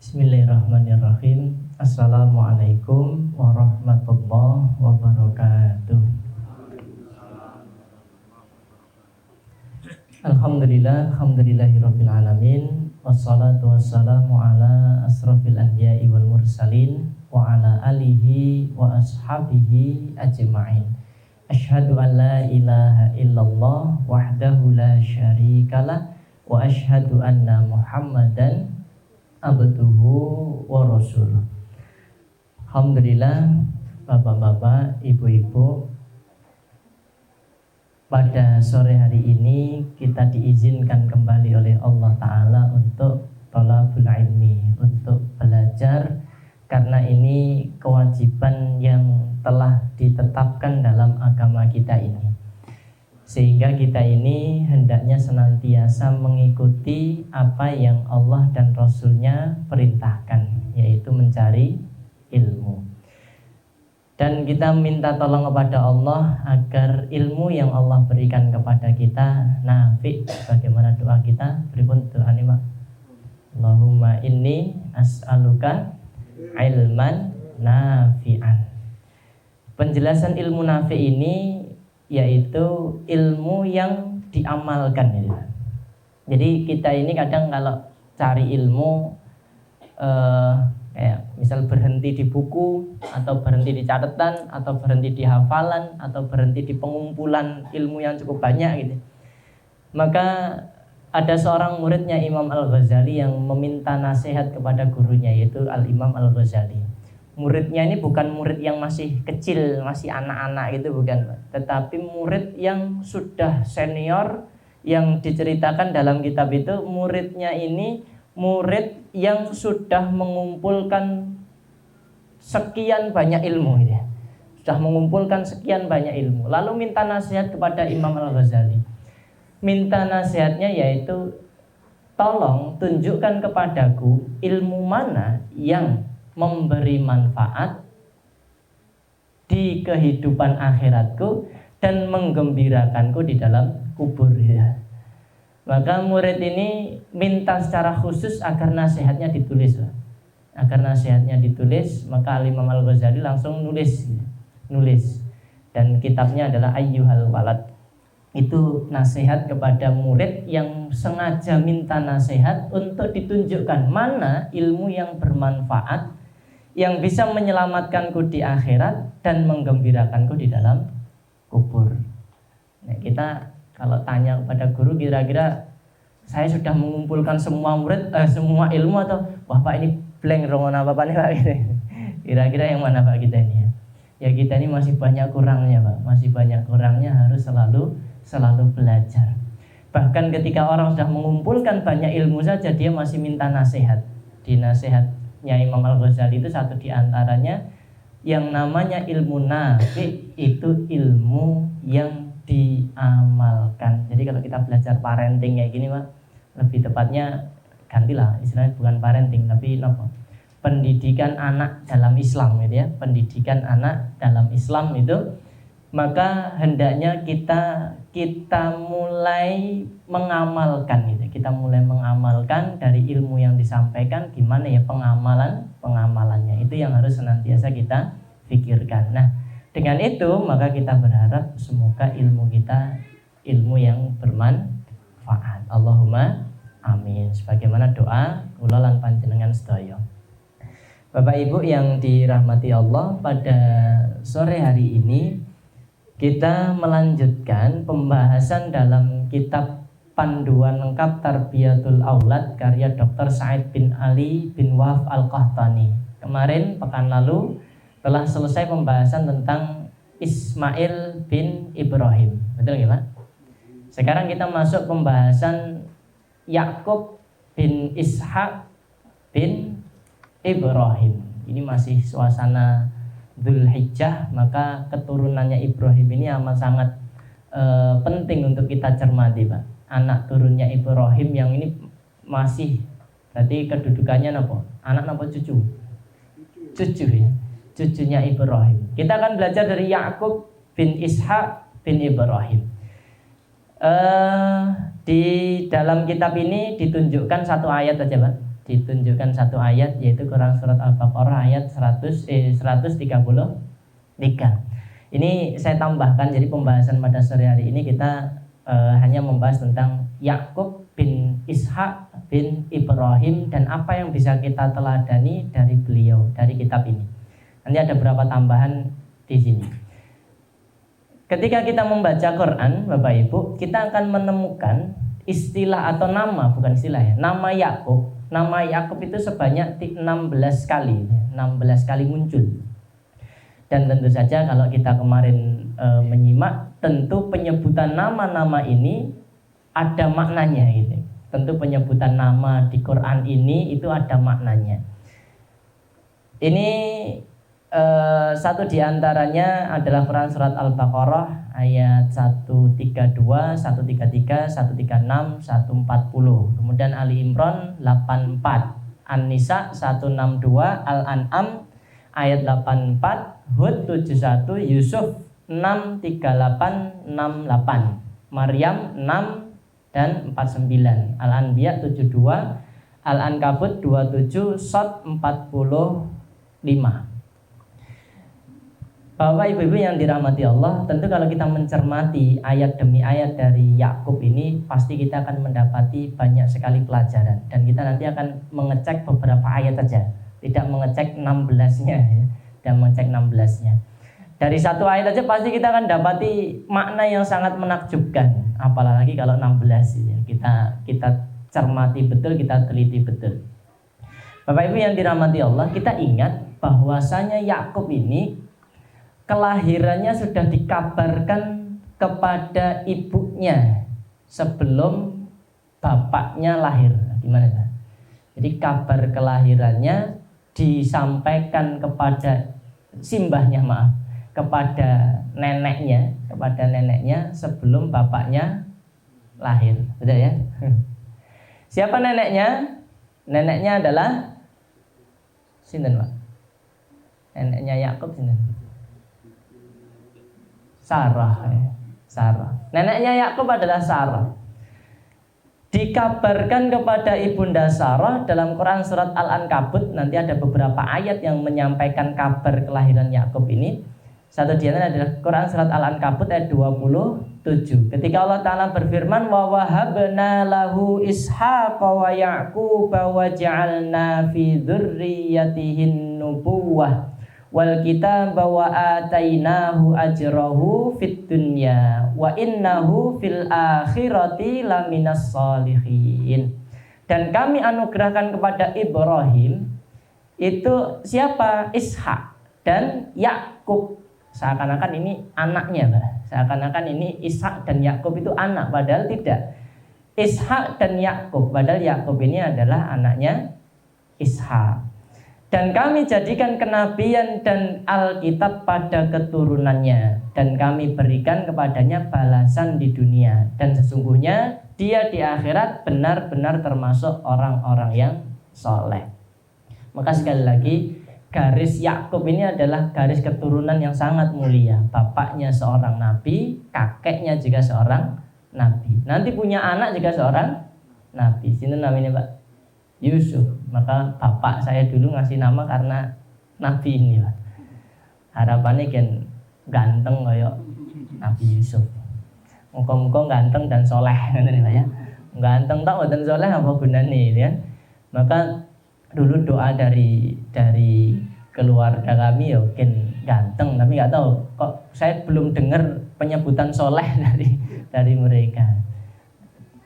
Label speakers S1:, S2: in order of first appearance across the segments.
S1: Bismillahirrahmanirrahim. Assalamualaikum warahmatullahi wabarakatuh. Alhamdulillahirabbil alamin. Wassalatu wassalamu ala asrofil anbiya'i wal mursalin wa ala alihi wa ashabihi ajma'in. Asyhadu an la ilaha illallah wahdahu la syarikalah wa asyhadu anna Muhammadan abduhu wa rasuluh. Alhamdulillah, bapak-bapak, ibu-ibu, pada sore hari ini kita diizinkan kembali oleh Allah Ta'ala untuk thalabul ilmi, untuk belajar, karena ini kewajiban yang telah ditetapkan dalam agama kita ini. Sehingga kita ini hendaknya senantiasa mengikuti apa yang Allah dan Rasulnya perintahkan, yaitu mencari ilmu. Dan kita minta tolong kepada Allah agar ilmu yang Allah berikan kepada kita nafi. Bagaimana doa kita? Berikut doa ini, Pak. Allahumma inni as'aluka ilman nafi'an. Penjelasan ilmu nafi ini yaitu ilmu yang diamalkan. Jadi kita ini kadang kalau cari ilmu kayak misal berhenti di buku, atau berhenti di catatan, atau berhenti di hafalan, atau berhenti di pengumpulan ilmu yang cukup banyak gitu. Maka ada seorang muridnya Imam Al-Ghazali yang meminta nasihat kepada gurunya, yaitu Al-Imam Al-Ghazali. Muridnya ini bukan murid yang masih kecil, masih anak-anak gitu, bukan, tetapi murid yang sudah senior. Yang diceritakan dalam kitab itu, muridnya ini murid yang sudah mengumpulkan sekian banyak ilmu gitu. Sudah mengumpulkan sekian banyak ilmu. Lalu minta nasihat kepada Imam Al-Ghazali. Minta nasihatnya yaitu, tolong tunjukkan kepadaku ilmu mana yang memberi manfaat di kehidupan akhiratku dan menggembirakanku di dalam kubur ya. Maka murid ini minta secara khusus agar nasihatnya ditulis. Agar nasihatnya ditulis, maka Imam Al-Ghazali langsung nulis. Dan kitabnya adalah Ayyuhal Walad. Itu nasihat kepada murid yang sengaja minta nasihat untuk ditunjukkan mana ilmu yang bermanfaat, yang bisa menyelamatkanku di akhirat dan menggembirakanku di dalam kubur. Nah, kita kalau tanya kepada guru, kira-kira saya sudah mengumpulkan semua murid, semua ilmu, atau wah Pak ini blank rongon apa nih Pak? Kira-kira yang mana Pak kita ini? Ya kita ini masih banyak kurangnya Pak, masih banyak kurangnya, harus selalu belajar. Bahkan ketika orang sudah mengumpulkan banyak ilmu saja, dia masih minta nasihat. Di nasihatnya Imam Al-Ghazali itu satu di antaranya yang namanya ilmu nafi, itu ilmu yang diamalkan. Jadi kalau kita belajar parenting kayak gini Pak, lebih tepatnya gantilah istilahnya, bukan parenting tapi apa? Pendidikan anak dalam Islam gitu ya. Pendidikan anak dalam Islam itu, maka hendaknya kita mulai mengamalkan gitu. Kita mulai mengamalkan dari ilmu yang disampaikan, gimana ya pengamalannya. Itu yang harus senantiasa kita pikirkan. Nah, dengan itu maka kita berharap semoga ilmu kita ilmu yang bermanfaat. Allahumma amin. Sebagaimana doa kula lan panjenengan sedaya. Bapak Ibu yang dirahmati Allah, pada sore hari ini kita melanjutkan pembahasan dalam kitab Panduan Lengkap Tarbiyatul Aulad karya Dr. Said bin Ali bin Wahab Al-Qahtani. Kemarin pekan lalu telah selesai pembahasan tentang Ismail bin Ibrahim. Betul nggak Pak? Sekarang kita masuk pembahasan Yakub bin Ishaq bin Ibrahim. Ini masih suasana Dzulhijjah, maka keturunannya Ibrahim ini amat sangat penting untuk kita cermati Pak. Anak turunnya Ibrahim yang ini masih, berarti kedudukannya apa? Anak apa cucu? Cucu ya. Cucunya Ibrahim. Kita akan belajar dari Yakub bin Ishaq bin Ibrahim. Di dalam kitab ini ditunjukkan satu ayat saja Pak. ditunjukkan satu ayat, yaitu Quran surat Al-Baqarah ayat 133. Ini saya tambahkan, jadi pembahasan pada sore hari ini kita hanya membahas tentang Yakub bin Ishak bin Ibrahim dan apa yang bisa kita teladani dari beliau, dari kitab ini. Nanti ada beberapa tambahan di sini. Ketika kita membaca Quran, Bapak Ibu, kita akan menemukan istilah atau nama, bukan istilah ya, nama Yakub. Nama Yakub itu sebanyak 16 kali, 16 kali muncul. Dan tentu saja kalau kita kemarin menyimak, tentu penyebutan nama-nama ini ada maknanya gitu. Tentu penyebutan nama di Quran ini itu ada maknanya. Ini satu diantaranya adalah Quran surat Al-Baqarah ayat 132, 133, 136, 140. Kemudian Ali Imran 84, An-Nisa 162, Al-An'am ayat 84, Hud 71, Yusuf 6, 38, 68, Maryam 6 dan 49, Al-Anbiya 72, Al-Ankabut 27, Shad 45. Bapak Ibu-ibu yang dirahmati Allah, tentu kalau kita mencermati ayat demi ayat dari Yakub ini, pasti kita akan mendapati banyak sekali pelajaran. Dan kita nanti akan mengecek beberapa ayat saja, tidak mengecek 16-nya ya, dan mengecek 16-nya. Dari satu ayat saja pasti kita akan dapati makna yang sangat menakjubkan, apalagi kalau 16 ya. Kita cermati betul, kita teliti betul. Bapak Ibu yang dirahmati Allah, kita ingat bahwasanya Yakub ini kelahirannya sudah dikabarkan kepada ibunya sebelum bapaknya lahir. Gimana ya? Jadi kabar kelahirannya disampaikan kepada simbahnya, kepada neneknya sebelum bapaknya lahir. Betul ya? Siapa neneknya? Neneknya adalah sinten, Pak? Neneknya Yakub sinten? Sarah. Neneknya Yakub adalah Sarah. Dikabarkan kepada ibunda Sarah dalam Quran surat Al-Ankabut, nanti ada beberapa ayat yang menyampaikan kabar kelahiran Yakub ini. Satu di antara adalah Quran surat Al-Ankabut ayat 27. Ketika Allah Ta'ala berfirman, wa wahabna lahu ishaqa wa ya'quba wa ja'alna fi dzurriyyatihin nubuwah wal kitaba wa atainahu ajrahu fid dunya wa innahu fil akhirati laminas sholihin. Dan kami anugerahkan kepada Ibrahim itu siapa? Ishak dan Yakub. Seakan-akan ini anaknya, seakan-akan ini Ishak dan Yakub itu anak, padahal tidak. Ishak dan Yakub, padahal Yakub ini adalah anaknya Ishak. Dan kami jadikan kenabian dan Alkitab pada keturunannya, dan kami berikan kepadanya balasan di dunia, dan sesungguhnya dia di akhirat benar-benar termasuk orang-orang yang soleh. Maka sekali lagi, garis Yakub ini adalah garis keturunan yang sangat mulia. Bapaknya seorang nabi, kakeknya juga seorang nabi. Nanti punya anak juga seorang nabi. Sini namanya Pak Yusuf. Maka bapak saya dulu ngasih nama karena nabi ini Pak. Harapannya kan ganteng kayak Nabi Yusuf. Muka-muka ganteng dan soleh, ya. Ganteng tak dan soleh apa gunanya ya? Maka dulu doa dari keluarga kami ya mungkin ganteng, tapi nggak tahu kok saya belum dengar penyebutan soleh dari mereka.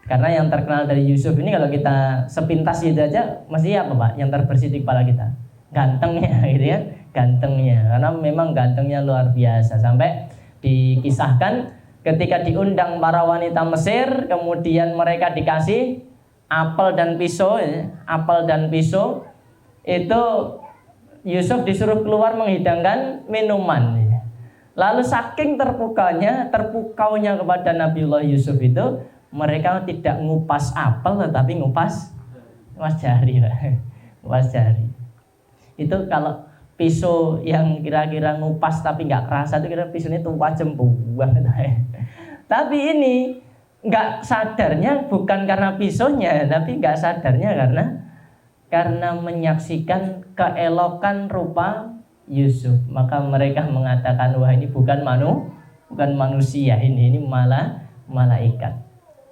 S1: Karena yang terkenal dari Yusuf ini kalau kita sepintas gitu aja mesti apa Pak? Yang terbersit di kepala kita gantengnya gitu ya, gantengnya. Karena memang gantengnya luar biasa, sampai dikisahkan ketika diundang para wanita Mesir, kemudian mereka dikasih apel dan pisau ya. Apel dan pisau itu Yusuf disuruh keluar menghidangkan minuman ya. Lalu saking terpukaunya kepada Nabiullah Yusuf itu, mereka tidak ngupas apel tetapi ngupas jari Pak. Ngupas jari. Itu kalau pisau yang kira-kira ngupas tapi nggak kerasa itu kira pisaunya tumpah jempung banget. Tapi ini nggak sadarnya bukan karena pisaunya, tapi nggak sadarnya karena karena menyaksikan keelokan rupa Yusuf. Maka mereka mengatakan, wah ini bukan manusia, ini malah malaikat.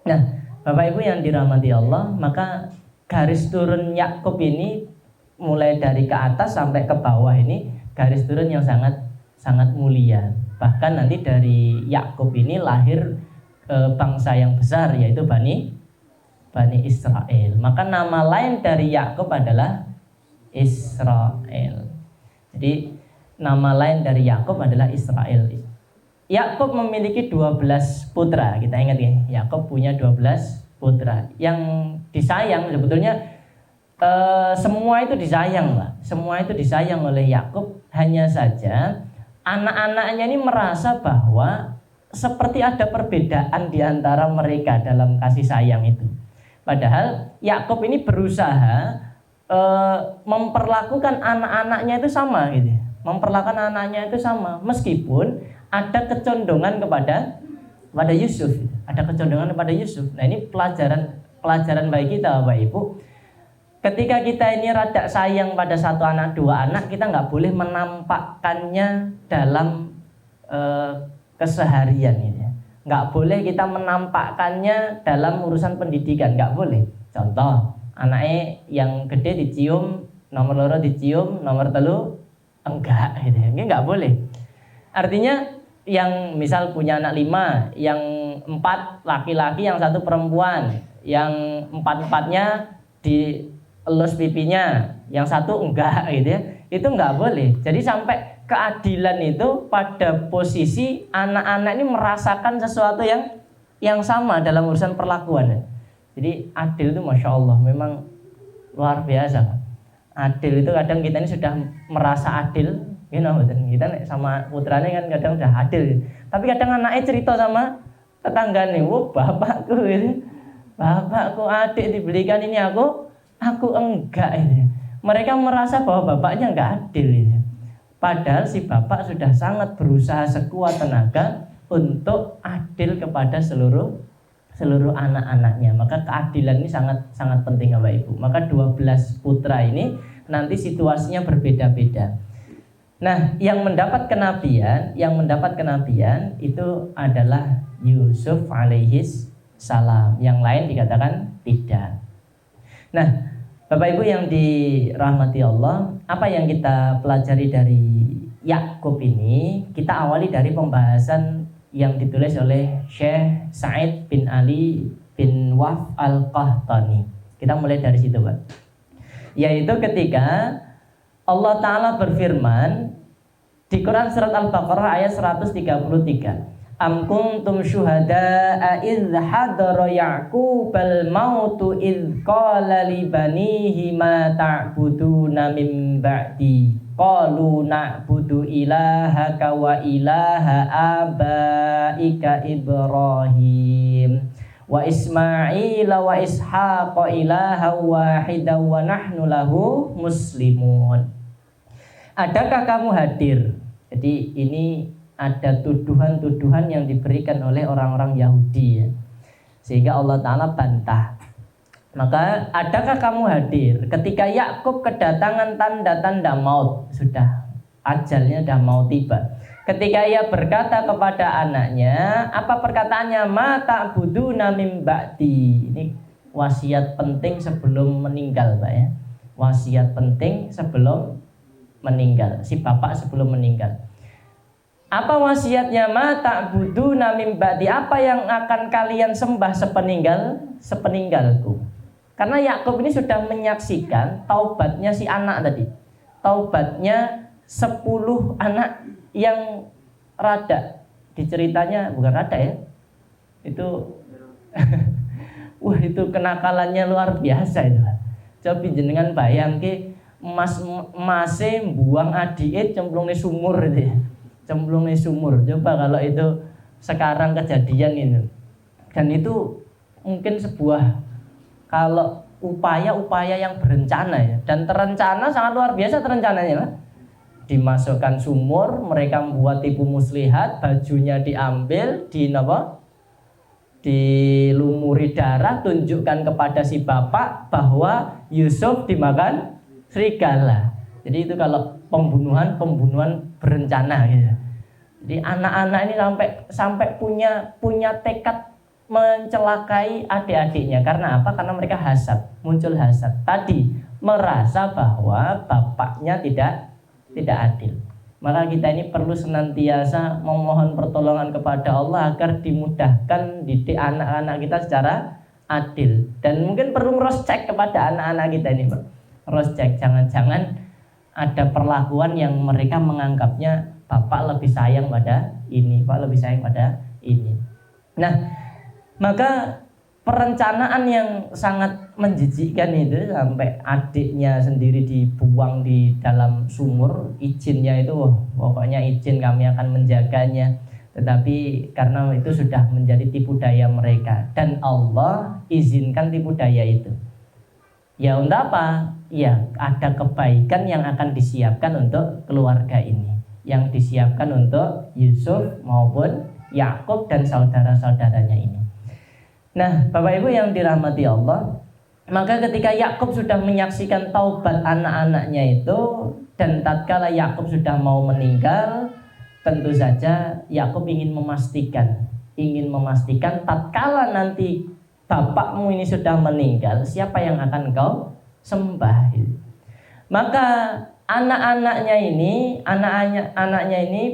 S1: Nah, Bapak Ibu yang dirahmati Allah, maka garis turun Yakub ini mulai dari ke atas sampai ke bawah ini garis turun yang sangat mulia. Bahkan nanti dari Yakub ini lahir bangsa yang besar, yaitu Bani Israel. Maka nama lain dari Yakub adalah Israel. Jadi nama lain dari Yakub adalah Israel. Yakub memiliki 12 putra. Kita ingat ya, Yakub punya 12 putra. Yang disayang sebetulnya semua itu disayang, Pak. Semua itu disayang oleh Yakub. Hanya saja anak-anaknya ini merasa bahwa seperti ada perbedaan di antara mereka dalam kasih sayang itu. Padahal Yakub ini berusaha memperlakukan anak-anaknya itu sama gitu. Memperlakukan anaknya itu sama meskipun ada kecondongan kepada Yusuf. Ada kecondongan kepada Yusuf. Nah, ini pelajaran bagi kita Bapak Ibu. Ketika kita ini rada sayang pada satu anak, dua anak, kita nggak boleh menampakkannya dalam keseharian ini. Nggak boleh kita menampakkannya dalam urusan pendidikan, nggak boleh. Contoh, anaknya yang gede dicium, nomor loro dicium, nomor telu enggak, gitu. Ini nggak boleh. Artinya yang misal punya anak 5, yang 4 laki-laki, yang 1 perempuan, yang 4-4-nya dielus pipinya, yang 1 enggak, gitu ya. Itu nggak boleh. Jadi sampai keadilan itu pada posisi anak-anak ini merasakan sesuatu yang sama dalam urusan perlakuan. Jadi adil itu Masya Allah memang luar biasa. Adil itu kadang kita ini sudah merasa adil, kita sama putranya kan kadang sudah adil. Tapi kadang anaknya cerita sama tetangganya, bapakku ini, bapakku adik dibelikan ini aku enggak ini. Mereka merasa bahwa bapaknya enggak adil ini. Padahal si bapak sudah sangat berusaha sekuat tenaga untuk adil kepada seluruh anak-anaknya. Maka keadilan ini sangat penting Bapak Ibu. Maka 12 putra ini nanti situasinya berbeda-beda. Nah, yang mendapat kenabian itu adalah Yusuf alaihis salam. Yang lain dikatakan tidak. Nah, Bapak Ibu yang dirahmati Allah, apa yang kita pelajari dari Yakub ini? Kita awali dari pembahasan yang ditulis oleh Syekh Sa'id bin Ali bin Waf al-Qahtani. Kita mulai dari situ, Pak. Yaitu ketika Allah Ta'ala berfirman di Quran surat Al-Baqarah ayat 133. Am kuntum syuhada'a idh hadara Ya'qubal mautu idh qala li banihi ma ta'buduna min ba'di qalu na'budu ilahaka wa ilaha abaika Ibrahim wa Ismaila wa Ishaqa ilaha wahida wa nahnu lahu muslimun. Adakah kamu hadir? Jadi ini ada tuduhan-tuduhan yang diberikan oleh orang-orang Yahudi ya. Sehingga Allah Ta'ala bantah. Maka adakah kamu hadir ketika Yakub kedatangan tanda-tanda maut? Sudah, ajalnya sudah mau tiba. Ketika ia berkata kepada anaknya, apa perkataannya? Ma ta'buduna min ba'di. Ini wasiat penting sebelum meninggal Pak ya. Wasiat penting sebelum meninggal. Si bapak sebelum meninggal. Apa wasiatnya? Ma ta'buduna min ba'di. Apa yang akan kalian sembah sepeninggalku? Karena Yakub ini sudah menyaksikan taubatnya si anak tadi. Taubatnya 10 anak yang rada. Diceritanya bukan rada ya. Itu wah itu kenakalannya luar biasa itu. Coba jenengan bayangke masih buang adike cemplung di sumur itu ya. Cemplung di sumur. Coba kalau itu sekarang kejadian ini. Dan itu mungkin sebuah kalau upaya-upaya yang berencana ya. Dan terencana sangat luar biasa terencananya Pak. Dimasukkan sumur, mereka membuat tipu muslihat, bajunya diambil, dilumuri darah, tunjukkan kepada si bapak bahwa Yusuf dimakan serigala. Jadi itu kalau pembunuhan berencana gitu. Jadi anak-anak ini sampai punya tekad mencelakai adik-adiknya. Karena apa? Karena mereka hasad, muncul hasad. Tadi merasa bahwa bapaknya tidak adil. Maka kita ini perlu senantiasa memohon pertolongan kepada Allah agar dimudahkan didik anak-anak kita secara adil. Dan mungkin perlu cross check kepada anak-anak kita ini, Pak. Cross check, jangan-jangan ada perlakuan yang mereka menganggapnya bapak lebih sayang pada ini, pak lebih sayang pada ini. Nah, maka perencanaan yang sangat menjijikkan itu sampai adiknya sendiri dibuang di dalam sumur, izinnya itu pokoknya izin kami akan menjaganya. Tetapi karena itu sudah menjadi tipu daya mereka dan Allah izinkan tipu daya itu. Ya untuk apa? Ya ada kebaikan yang akan disiapkan untuk keluarga ini, yang disiapkan untuk Yusuf maupun Yakub dan saudara-saudaranya ini. Nah, Bapak Ibu yang dirahmati Allah, maka ketika Yakub sudah menyaksikan taubat anak-anaknya itu dan tatkala Yakub sudah mau meninggal, tentu saja Yakub ingin memastikan tatkala nanti bapakmu ini sudah meninggal, siapa yang akan kau sembah? Maka anaknya ini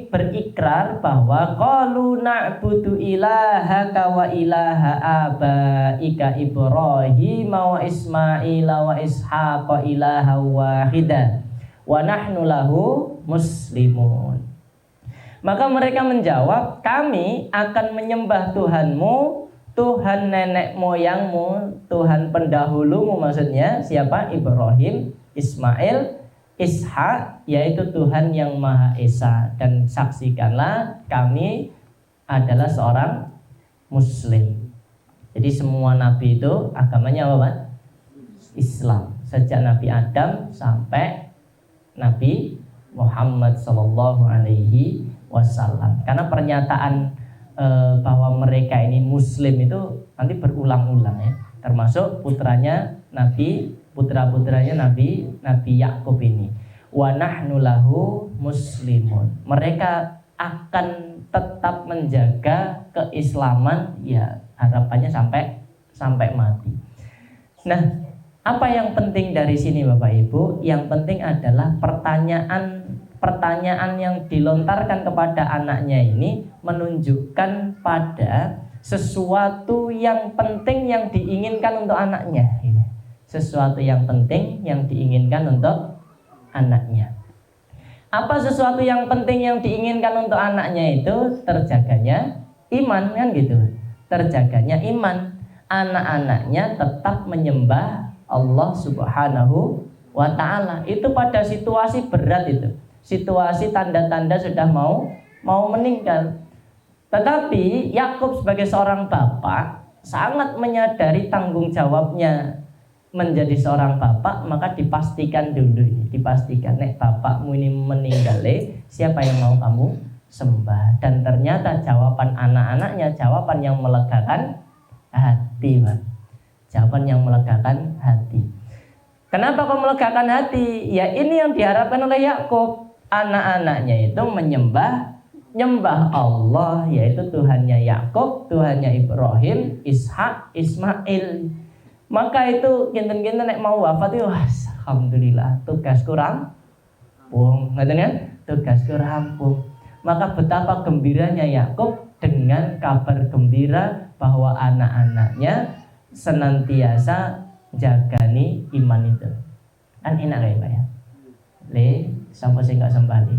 S1: berikrar bahwa qalu na'budu ilahaka wa ilaha abaika Ibrahim wa Ismail wa Ishaq ilaha wahida wa nahnu lahu muslimun. Maka mereka menjawab, kami akan menyembah Tuhanmu, Tuhan nenek moyangmu, Tuhan pendahulumu, maksudnya siapa? Ibrahim, Ismail, Ishak, yaitu Tuhan yang Maha Esa. Dan saksikanlah kami adalah seorang Muslim. Jadi semua nabi itu agamanya apa? Islam. Sejak Nabi Adam sampai Nabi Muhammad Sallallahu Alaihi Wasallam. Karena pernyataan bahwa mereka ini Muslim itu nanti berulang-ulang ya. Termasuk putranya putra-putranya Nabi Yakub ini. Wa nahnu lahu muslimun. Mereka akan tetap menjaga keislaman, ya harapannya sampai mati. Nah, apa yang penting dari sini Bapak Ibu? Yang penting adalah pertanyaan yang dilontarkan kepada anaknya ini menunjukkan pada sesuatu yang penting yang diinginkan untuk anaknya. Sesuatu yang penting yang diinginkan untuk anaknya. Apa sesuatu yang penting yang diinginkan untuk anaknya itu? Terjaganya iman, kan gitu. Terjaganya iman. Anak-anaknya tetap menyembah Allah Subhanahu wa ta'ala. Itu pada situasi berat itu. Situasi tanda-tanda sudah mau meninggal. Tetapi Yakub sebagai seorang bapak sangat menyadari tanggung jawabnya menjadi seorang bapak, maka dipastikan nek bapakmu ini meninggal, siapa yang mau kamu sembah? Dan ternyata jawaban anak-anaknya jawaban yang melegakan hati, Pak. Jawaban yang melegakan hati. Kenapa kok melegakan hati? Ya ini yang diharapkan oleh Yakub. Anak-anaknya itu menyembah Allah, yaitu Tuhannya Yakub, Tuhannya Ibrahim, Ishak, Ismail. Maka itu kinten-kinten nek mau wafat itu alhamdulillah tugasku rampung, ngerti kan? Tugasku rampung. Maka betapa gembiranya Yakub dengan kabar gembira bahwa anak-anaknya senantiasa jagani iman itu. Kan enak ya Pak ya. Sampai sih nggak sembali.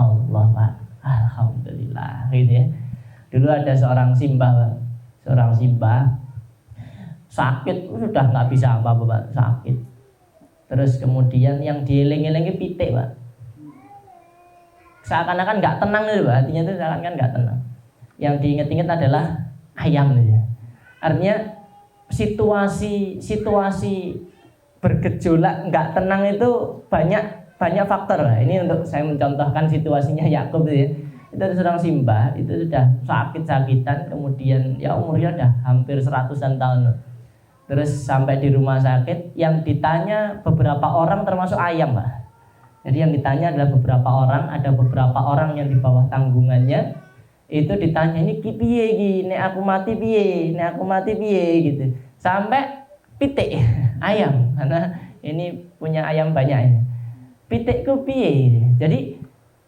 S1: Allah Pak, alhamdulillah gitu ya. Dulu ada seorang simbah Pak. Sakit, sudah nggak bisa apa-apa Pak, sakit. Terus kemudian yang dieling-elingi pitik Pak. Seakan-akan nggak tenang gitu Pak, hatinya itu seakan-akan nggak tenang. Yang diinget-inget adalah ayam gitu ya. Artinya situasi bergejolak nggak tenang itu banyak faktor lah. Ini untuk saya mencontohkan situasinya Yakub gitu ya. itu sedang simbah, itu sudah sakit-sakitan, kemudian ya umurnya udah hampir 100-an tahun. Terus sampai di rumah sakit, yang ditanya beberapa orang termasuk ayam, Pak. Jadi yang ditanya adalah beberapa orang, ada beberapa orang yang di bawah tanggungannya. Itu ditanya, ini piye iki, nek aku mati piye, nek aku mati piye gitu. Sampai pitik ayam, karena ini punya ayam banyak ini. Pitikku piye. Jadi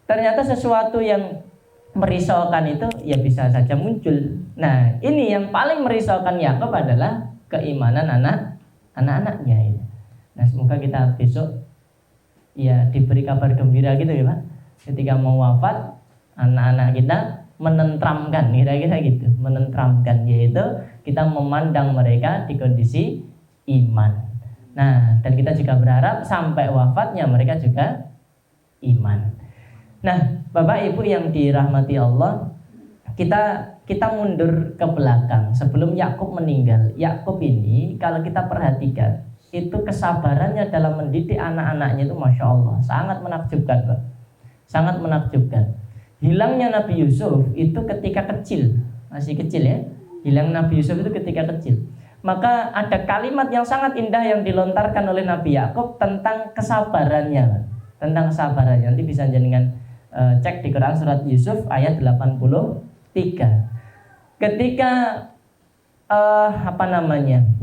S1: ternyata sesuatu yang merisaukan itu ya bisa saja muncul. Nah, ini yang paling merisaukan Yakub adalah keimanan anak-anaknya ini. Nah, semoga kita besok ya diberi kabar gembira gitu ya, Pak. Ketika mau wafat, anak-anak kita menentramkan, kira-kira gitu, menentramkan, yaitu kita memandang mereka di kondisi iman. Nah, dan kita juga berharap sampai wafatnya mereka juga iman. Nah, Bapak Ibu yang dirahmati Allah, kita mundur ke belakang sebelum Yakub meninggal. Yakub ini kalau kita perhatikan, itu kesabarannya dalam mendidik anak-anaknya itu Masya Allah, sangat menakjubkan, Pak. Sangat menakjubkan. Hilangnya Nabi Yusuf itu ketika kecil, masih kecil ya. Hilang Nabi Yusuf itu ketika kecil. Maka ada kalimat yang sangat indah yang dilontarkan oleh Nabi Yakub tentang kesabarannya, Pak. Tentang kesabarannya. Nanti bisa jenengan cek di Quran surat Yusuf ayat 83. Ketika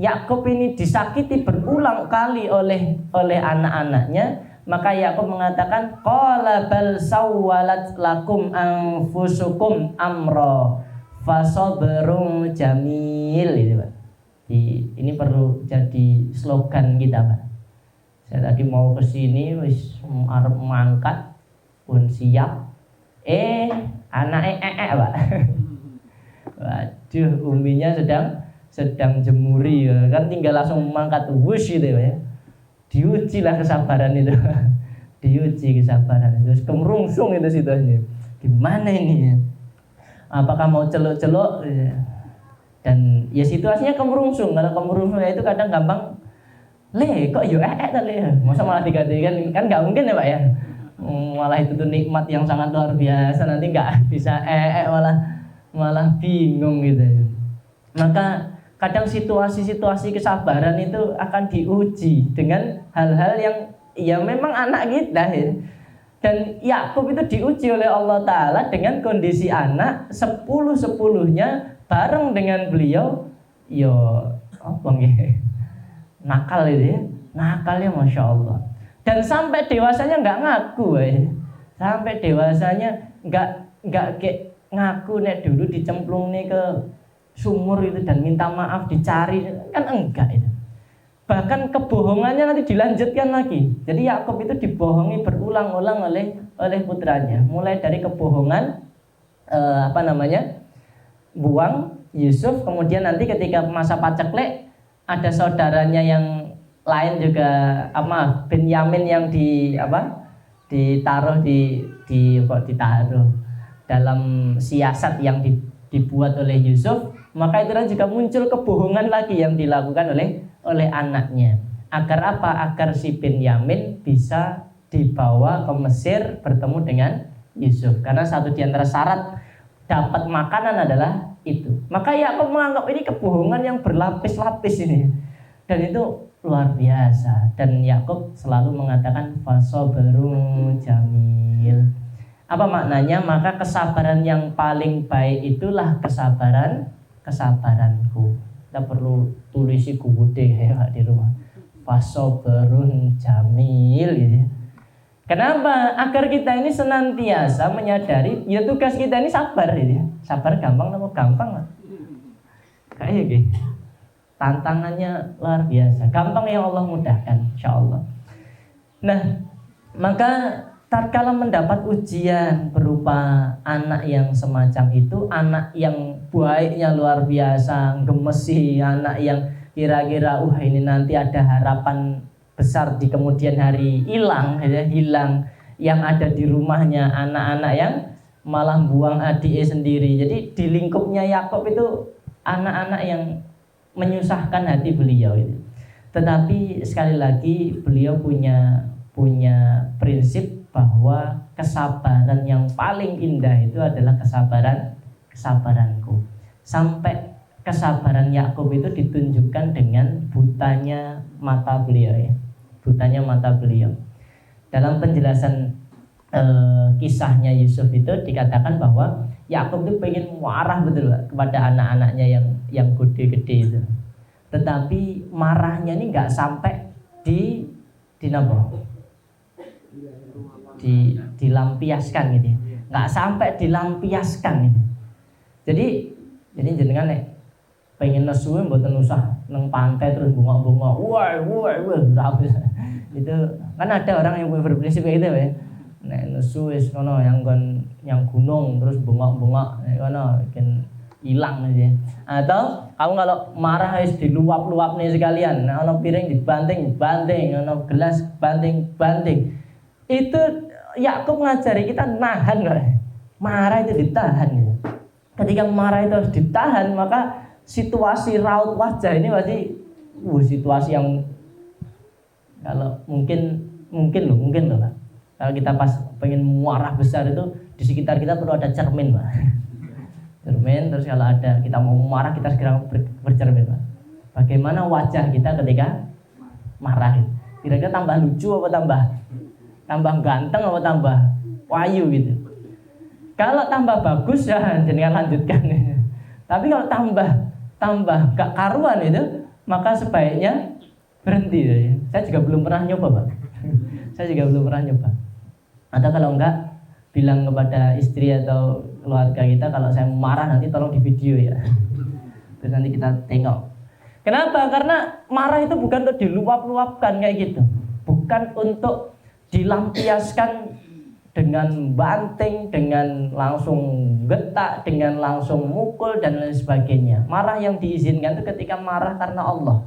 S1: Yakub ini disakiti berulang kali oleh anak-anaknya, maka Yakub mengatakan qala bal sawwalat lakum anfusukum amra fasabrun jamil, gitu, Pak. Ini perlu jadi slogan kita, Pak. Saya tadi mau ke sini wis arep mangkat pun siap. Anaknya Pak. Waduh, uminya sedang jemuri ya. Kan tinggal langsung mangkat wush gitu ya. Diuji lah kesabaran itu. Diuji kesabaran. Terus kemerungsung itu situasinya. Gimana ini? Apakah mau celuk-celuk? Dan ya situasinya kemerungsung. Kalau kemerungsung itu kadang gampang. Kok yo tadi. Masa malah digantikan, kan nggak mungkin ya, Pak ya. Malah itu tuh nikmat yang sangat luar biasa, nanti nggak bisa malah bingung gitu. Maka kadang situasi-situasi kesabaran itu akan diuji dengan hal-hal yang ya memang anak kita ya. Dan Yakub itu diuji oleh Allah Ta'ala dengan kondisi anak 10-10-nya bareng dengan beliau. Nakal itu ya, nakalnya Masya Allah. Dan sampai dewasanya nggak ngaku ya. Sampai dewasanya nggak kayak ngaku nek dulu dicemplung nih ke sumur itu dan minta maaf dicari, kan enggak itu. Bahkan kebohongannya nanti dilanjutkan lagi. Jadi Yakub itu dibohongi berulang-ulang oleh putranya. Mulai dari kebohongan buang Yusuf, kemudian nanti ketika masa paceklik ada saudaranya yang lain juga Benyamin yang ditaruh dalam siasat yang dibuat oleh Yusuf, maka itu juga muncul kebohongan lagi yang dilakukan oleh anaknya. Agar apa? Agar si Benyamin bisa dibawa ke Mesir bertemu dengan Yusuf. Karena satu di antara syarat dapat makanan adalah itu. Maka Yakub menganggap ini kebohongan yang berlapis-lapis ini. Dan itu luar biasa. Dan Yakub selalu mengatakan fasabrun jamil. Apa maknanya? Maka kesabaran yang paling baik itulah kesabaranku. Kita perlu tulisi gede ya di rumah. Fasabrun jamil gitu. Kenapa? Agar kita ini senantiasa menyadari ya tugas kita ini sabar gitu. Sabar gampang atau gampang? Kayak gitu. Tantangannya luar biasa. Gampang yang Allah mudahkan, insyaallah. Nah, maka tatkala mendapat ujian berupa anak yang semacam itu, anak yang baiknya luar biasa, gemesi, anak yang kira-kira ini nanti ada harapan besar di kemudian hari hilang, yang ada di rumahnya anak-anak yang malah buang adiknya sendiri. Jadi di lingkupnya Yakub itu anak-anak yang menyusahkan hati beliau itu. Tetapi sekali lagi beliau punya prinsip bahwa kesabaran yang paling indah itu adalah kesabaranku. Sampai kesabaran Yakub itu ditunjukkan dengan butanya mata beliau ya. Butanya mata beliau. Dalam penjelasan kisahnya Yusuf itu dikatakan bahwa Yakub itu pengen marah betul Pak, kepada anak-anaknya yang gede-gede itu. Tetapi marahnya ini nggak sampai dilampiaskan gitu ya. Nggak sampai dilampiaskan gitu. Jadi jenengan nek pengen nesu mboten usah nang pantai terus bunga-bunga. Wah, itu kan ada orang yang berprinsip kayak gitu ya. Nek nesu wis ngono yang gunung terus bunga-bunga ngono bikin hilang aja. Atau kamu kalau marah wis diluap-luap nih sekalian. Nah, ono piring dibanting, ono gelas banting. Itu Yakub ngajari kita nahan loh. Marah itu ditahan gitu. Ketika marah itu harus ditahan, maka situasi raut wajah ini pasti situasi yang kalau mungkin loh Pak. Kalau kita pas pengen marah besar itu di sekitar kita perlu ada cermin Pak. Cermin, terus kalau ada kita mau marah kita segera bercermin Pak. Bagaimana wajah kita ketika marah? Kira-kira tambah lucu apa tambah ganteng apa tambah wayu gitu. Kalau tambah bagus ya jangan lanjutkan. Tapi kalau tambah gak karuan itu, maka sebaiknya berhenti ya. Saya juga belum pernah nyoba Pak. Atau kalau enggak bilang kepada istri atau keluarga kita kalau saya marah nanti tolong di video ya. Terus nanti kita tengok. Kenapa? Karena marah itu bukan untuk diluap-luapkan kayak gitu. Bukan untuk dilampiaskan dengan banting, dengan langsung getak, dengan langsung mukul dan lain sebagainya. Marah yang diizinkan itu ketika marah karena Allah.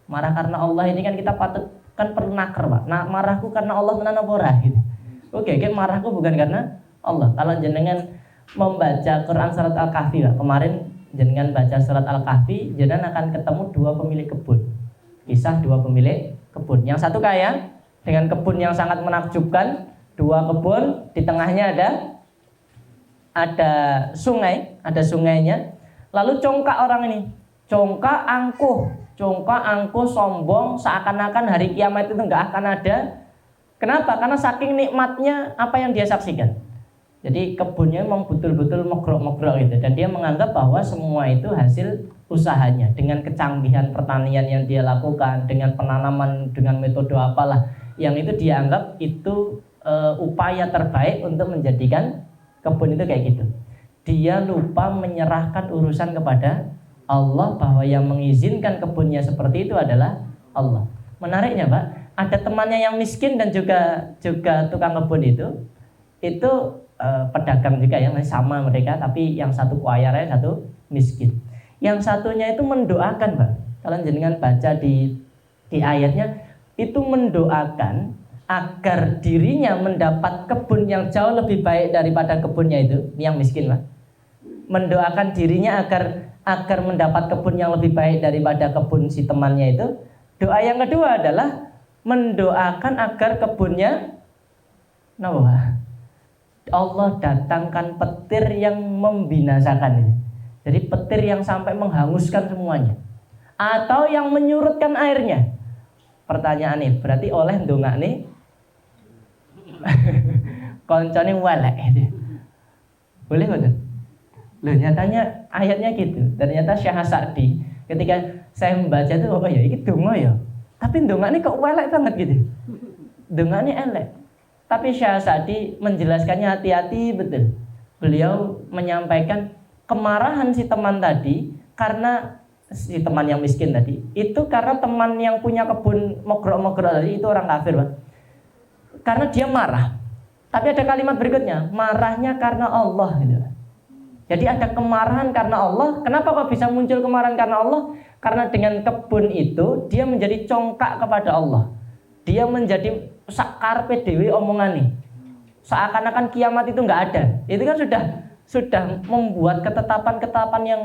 S1: Marah karena Allah ini kan kita patut kan perlu nakar Pak. Nah, marahku karena Allah tenan apa ora gitu. Oke, marahku bukan karena Allah. Kalau jenengan membaca Quran surat Al-Kahfi Pak, kemarin jenengan baca surat Al-Kahfi, jenengan akan ketemu dua pemilik kebun. Kisah dua pemilik kebun. Yang satu kaya dengan kebun yang sangat menakjubkan, dua kebun, di tengahnya ada sungai, ada sungainya. Lalu congkak orang ini, congkak angkuh, sombong, seakan-akan hari kiamat itu enggak akan ada. Kenapa? Karena saking nikmatnya apa yang dia saksikan. Jadi kebunnya memang betul-betul mogrok-mogrok gitu, dan dia menganggap bahwa semua itu hasil usahanya dengan kecanggihan pertanian yang dia lakukan, dengan penanaman dengan metode apalah yang itu dia anggap itu upaya terbaik untuk menjadikan kebun itu kayak gitu. Dia lupa menyerahkan urusan kepada Allah, bahwa yang mengizinkan kebunnya seperti itu adalah Allah. Menariknya Pak, ada temannya yang miskin dan juga tukang kebun itu pedagang juga ya, sama mereka, tapi yang satu kaya raya, satu miskin. Yang satunya itu mendoakan Pak. Kalau jenengan baca di ayatnya itu mendoakan agar dirinya mendapat kebun yang jauh lebih baik daripada kebunnya itu, yang miskin Pak. Mendoakan dirinya agar mendapat kebun yang lebih baik daripada kebun si temannya itu. Doa yang kedua adalah mendoakan agar kebunnya Allah datangkan petir yang membinasakan ini. Jadi petir yang sampai menghanguskan semuanya, atau yang menyurutkan airnya. Pertanyaan nih, berarti oleh ndongak nih koncone walek gitu. Boleh betul? Loh, nyatanya ayatnya gitu. Ternyata Syekh Sa'di ketika saya membaca itu, oh ya ini donga ya. Tapi ndongak nih kok walek banget gitu. Ndongak nih elek. Tapi Syekh Sa'di menjelaskannya hati-hati betul. Beliau menyampaikan kemarahan si teman tadi karena si teman yang miskin tadi itu karena teman yang punya kebun mogrok-mogrok tadi itu orang kafir Pak. Karena dia marah. Tapi ada kalimat berikutnya, marahnya karena Allah gitu. Jadi ada kemarahan karena Allah. Kenapa kok bisa muncul kemarahan karena Allah? Karena dengan kebun itu dia menjadi congkak kepada Allah. Dia menjadi sakarpe dewi omongan nih. Seakan-akan kiamat itu nggak ada. Itu kan sudah membuat ketetapan-ketetapan yang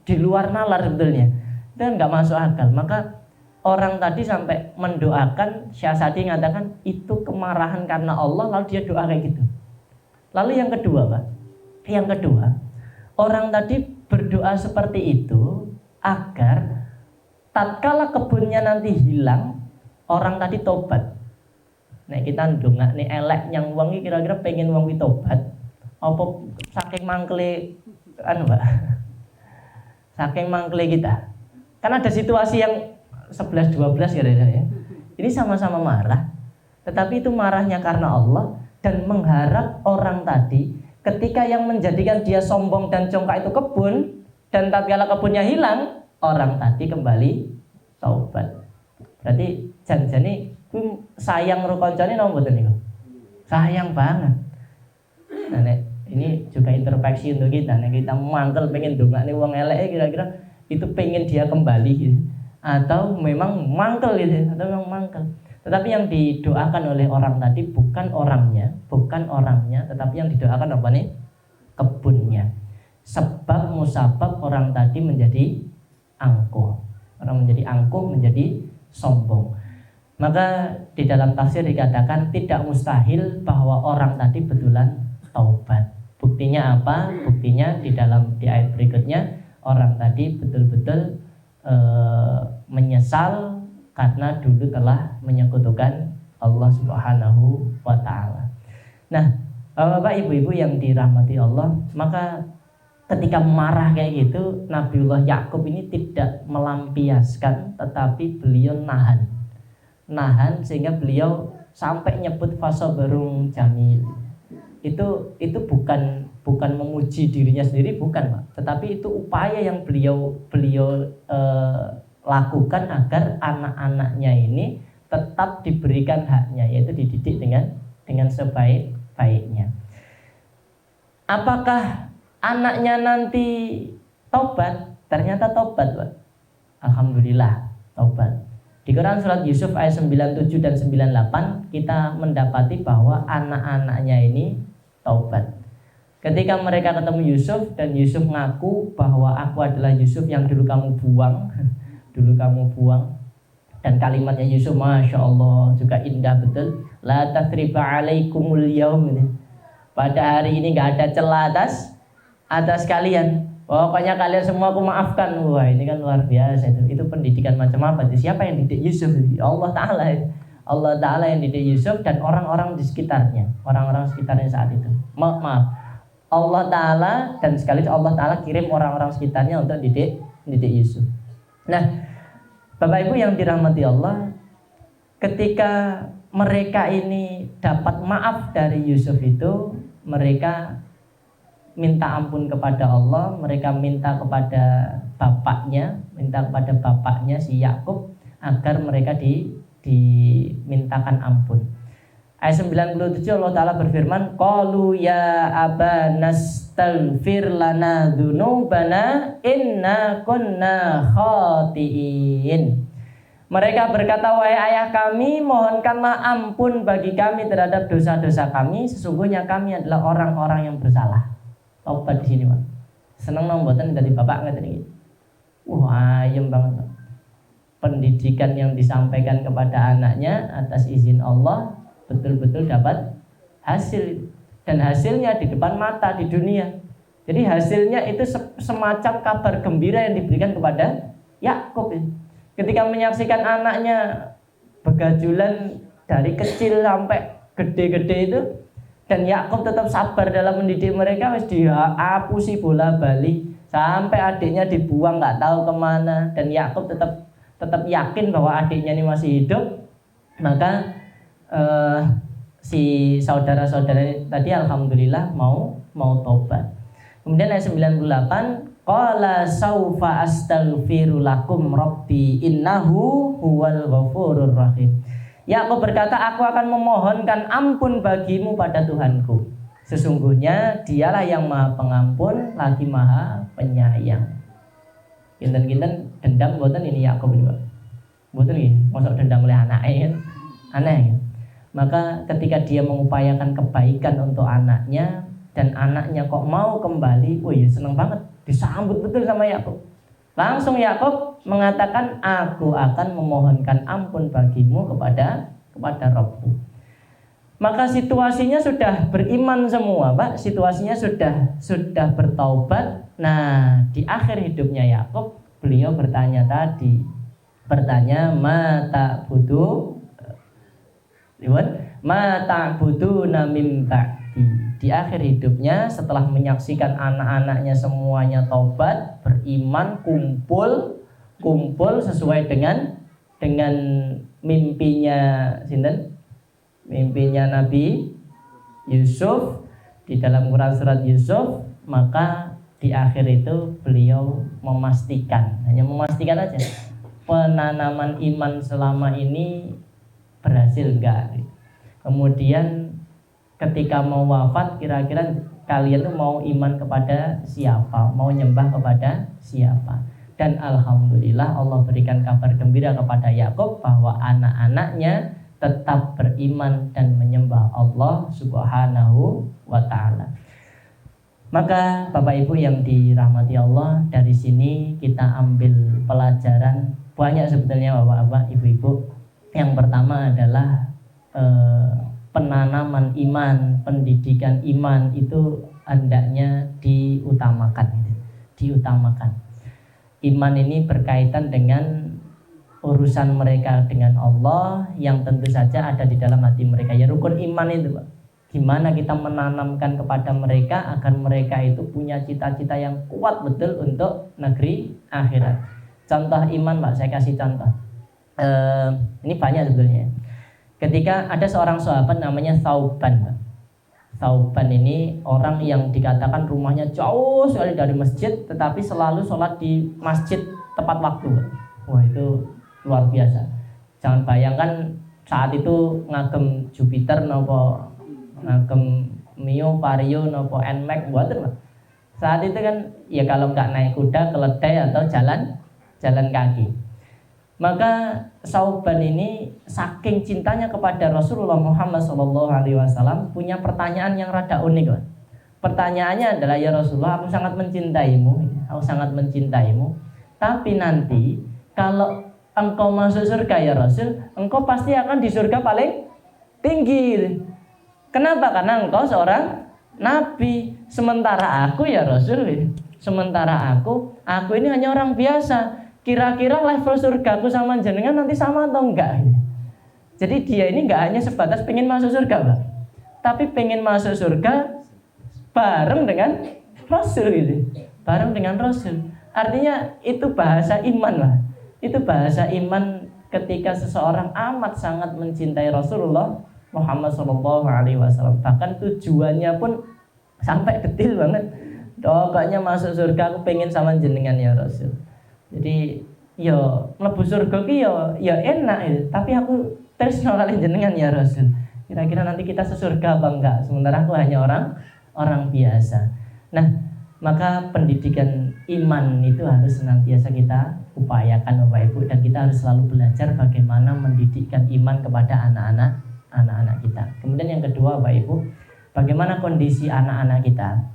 S1: di luar nalar sebetulnya. Dan nggak masuk akal. Maka orang tadi sampai mendoakan, Syahsadi mengatakan itu kemarahan karena Allah, lalu dia doa kayak gitu. Lalu yang kedua, Pak, yang kedua, orang tadi berdoa seperti itu agar tatkala kebunnya nanti hilang, orang tadi tobat. Nek kita ndongak nih elek yang wong iki kira-kira pengen wong iki tobat. Apa saking mangkle Pak? Saking mangkle kita. Kan ada situasi yang 11-12 kira-kira ya. Ini sama-sama marah, tetapi itu marahnya karena Allah dan mengharap orang tadi ketika yang menjadikan dia sombong dan congkak itu kebun, dan tatkala kebunnya hilang, orang tadi kembali taubat. Berarti janjane sayang karo kancane napa mboten niku? Sayang banget. Nah, ini juga introspeksi untuk kita. Nek kita mangkel pengen ndongakne wong elek kira-kira itu pengen dia kembali gitu. Atau memang mangkel gitu, atau memang mangkel. Tetapi yang didoakan oleh orang tadi bukan orangnya, tetapi yang didoakan apa nih? Kebunnya. Sebab musabab orang tadi menjadi angkuh. Orang menjadi angkuh, menjadi sombong. Maka di dalam tafsir dikatakan tidak mustahil bahwa orang tadi betulan taubat. Buktinya apa? Buktinya di ayat berikutnya, orang tadi betul-betul menyesal karena dulu telah menyekutukan Allah Subhanahu wa taala. Nah, Bapak Ibu-ibu yang dirahmati Allah, maka ketika marah kayak gitu, Nabiullah Yakub ini tidak melampiaskan, tetapi beliau nahan sehingga beliau sampai nyebut fasabarung jamil. Itu bukan memuji dirinya sendiri, bukan Pak, tetapi itu upaya yang beliau lakukan agar anak-anaknya ini tetap diberikan haknya, yaitu dididik dengan sebaik-baiknya. Apakah anaknya nanti taubat? Ternyata taubat, Pak. Alhamdulillah, taubat. Di Quran surat Yusuf ayat 97 dan 98 kita mendapati bahwa anak-anaknya ini taubat. Ketika mereka ketemu Yusuf dan Yusuf ngaku bahwa aku adalah Yusuf yang dulu kamu buang, dan kalimatnya Yusuf Masya Allah juga indah betul. La tathriba alaikumul yaum. Pada hari ini gak ada celah atas kalian. Pokoknya kalian semua aku maafkan. Wah, ini kan luar biasa itu. Itu pendidikan macam apa? Siapa yang didik Yusuf? Allah Ta'ala yang didik Yusuf dan orang-orang di sekitarnya. Orang-orang sekitarnya saat itu. Maaf. Allah Ta'ala dan sekaligus Allah Ta'ala kirim orang-orang sekitarnya untuk didik Yusuf. Nah, Bapak Ibu yang dirahmati Allah, ketika mereka ini dapat maaf dari Yusuf itu, mereka minta ampun kepada Allah, mereka minta kepada bapaknya si Yakub agar mereka dimintakan ampun. Ayat 97 Allah Ta'ala berfirman, qalu ya abana astaghfir lana dzunubana inna kunna khati'in. Mereka berkata, wahai ayah kami, mohonkanlah ampun bagi kami terhadap dosa-dosa kami, sesungguhnya kami adalah orang-orang yang bersalah. Taubat di sini, Pak. Seneng nang mboten dari bapak ngeten iki. Wah, ayem banget, Pak. Pendidikan yang disampaikan kepada anaknya atas izin Allah betul-betul dapat hasil, dan hasilnya di depan mata di dunia. Jadi hasilnya itu semacam kabar gembira yang diberikan kepada Yakub. Ketika menyaksikan anaknya begajulan dari kecil sampai gede-gede itu, dan Yakub tetap sabar dalam mendidik mereka, wis diapusi bola bali sampai adiknya dibuang nggak tahu kemana, dan Yakub tetap yakin bahwa adiknya ini masih hidup. Maka si saudara-saudara tadi alhamdulillah mau tobat. Kemudian ayat 98, qala saufa astaghfiru lakum rabbi innahu huwal ghafurur rahim. Yakub berkata, aku akan memohonkan ampun bagimu pada Tuhanku. Sesungguhnya dialah yang maha pengampun lagi maha penyayang. Kinten-kinten dendam mboten ini Yakub ini, Pak. Mboten nggih, mosok dendam oleh anaknya kan. Aneh. Maka ketika dia mengupayakan kebaikan untuk anaknya dan anaknya kok mau kembali, wih seneng banget, disambut betul sama Yakub. Langsung Yakub mengatakan, aku akan memohonkan ampun bagimu kepada Rabbmu. Maka situasinya sudah beriman semua, Pak. Situasinya sudah bertaubat. Nah, di akhir hidupnya Yakub, beliau bertanya, mata butuh, mata butuh namim ba'di. Di akhir hidupnya, setelah menyaksikan anak-anaknya semuanya taubat, beriman, kumpul sesuai dengan mimpinya Nabi Yusuf di dalam Quran surat Yusuf. Maka di akhir itu beliau hanya memastikan aja, penanaman iman selama ini berhasil enggak. Kemudian ketika mau wafat, kira-kira kalian tuh mau iman kepada siapa, mau nyembah kepada siapa. Dan alhamdulillah Allah berikan kabar gembira kepada Yakub bahwa anak-anaknya tetap beriman dan menyembah Allah Subhanahu wa ta'ala. Maka Bapak Ibu yang dirahmati Allah, dari sini kita ambil pelajaran banyak sebetulnya Bapak-bapak, Ibu-ibu. Yang pertama adalah penanaman iman, pendidikan iman itu hendaknya diutamakan. Iman ini berkaitan dengan urusan mereka dengan Allah yang tentu saja ada di dalam hati mereka. Ya, rukun iman itu, Pak. Gimana kita menanamkan kepada mereka agar mereka itu punya cita-cita yang kuat betul untuk negeri akhirat. Contoh iman, Pak, saya kasih contoh. Ini banyak sebetulnya. Ketika ada seorang sahabat namanya Thauban, Pak. Thauban ini orang yang dikatakan rumahnya jauh sekali dari masjid, tetapi selalu sholat di masjid tepat waktu, Pak. Wah, itu luar biasa. Jangan bayangkan saat itu ngagem Jupiter nopo ngagem Mio, Vario nopo Nmax buatan, Pak. Saat itu kan ya kalau nggak naik kuda, keledai atau jalan kaki. Maka Thauban ini saking cintanya kepada Rasulullah Muhammad SAW punya pertanyaan yang rada unik, Pak. Pertanyaannya adalah, ya Rasulullah, aku sangat mencintaimu, tapi nanti kalau engkau masuk surga ya Rasul, engkau pasti akan di surga paling tinggi. Kenapa? Karena engkau seorang nabi. Sementara aku ya Rasul, aku ini hanya orang biasa. Kira-kira level surgaku sama jenengan nanti sama atau enggak? Jadi dia ini enggak hanya sebatas pengen masuk surga, Pak, tapi pengen masuk surga bareng dengan Rasul gitu. Bareng dengan Rasul. Artinya itu bahasa iman, Pak. Itu bahasa iman ketika seseorang amat sangat mencintai Rasulullah Muhammad SAW. Bahkan tujuannya pun sampai detail banget. Pokoknya masuk surga aku pengen sama jenengan ya Rasul. Jadi yo mlebu surga ki yo enak ya, tapi aku terus kalian jenengan ya Rasul. Kira-kira nanti kita sesurga apa enggak? Sementara aku hanya orang biasa. Nah, maka pendidikan iman itu harus senantiasa kita upayakan Bapak Ibu, dan kita harus selalu belajar bagaimana mendidikkan iman kepada anak-anak kita. Kemudian yang kedua Bapak Ibu, bagaimana kondisi anak-anak kita?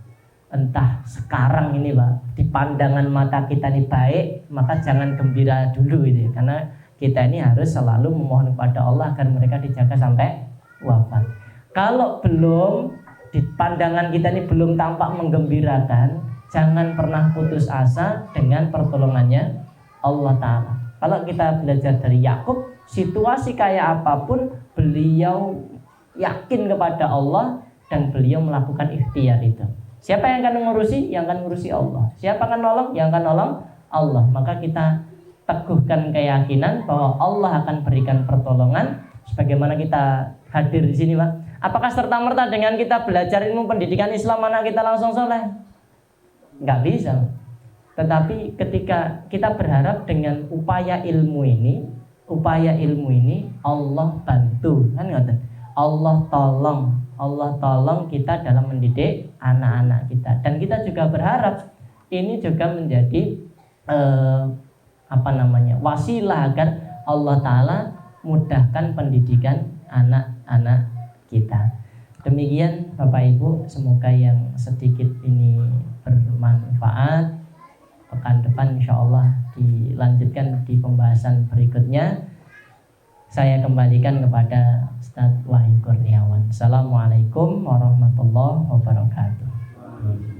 S1: Entah sekarang ini, Pak, di pandangan mata kita ini baik, maka jangan gembira dulu itu, karena kita ini harus selalu memohon kepada Allah agar mereka dijaga sampai wafat. Kalau belum, di pandangan kita ini belum tampak menggembirakan, jangan pernah putus asa dengan pertolongannya Allah Ta'ala. Kalau kita belajar dari Yakub, situasi kayak apapun beliau yakin kepada Allah dan beliau melakukan ikhtiar itu. Siapa yang akan mengurusi? Yang akan mengurusi Allah. Siapa akan nolong? Yang akan nolong Allah. Maka kita teguhkan keyakinan bahwa Allah akan berikan pertolongan. Sebagaimana kita hadir di sini, Pak. Apakah serta-merta dengan kita belajar ilmu pendidikan Islam anak kita langsung soleh? Nggak bisa. Tetapi ketika kita berharap dengan upaya ilmu ini Allah bantu, kan ngoten. Allah tolong kita dalam mendidik anak-anak kita, dan kita juga berharap ini juga menjadi wasilah agar Allah Ta'ala mudahkan pendidikan anak-anak kita. Demikian Bapak Ibu, semoga yang sedikit ini bermanfaat. pekan depan insya Allah dilanjutkan di pembahasan berikutnya. Saya kembalikan kepada Ustadz Wahyu Kurniawan. Assalamualaikum warahmatullahi wabarakatuh.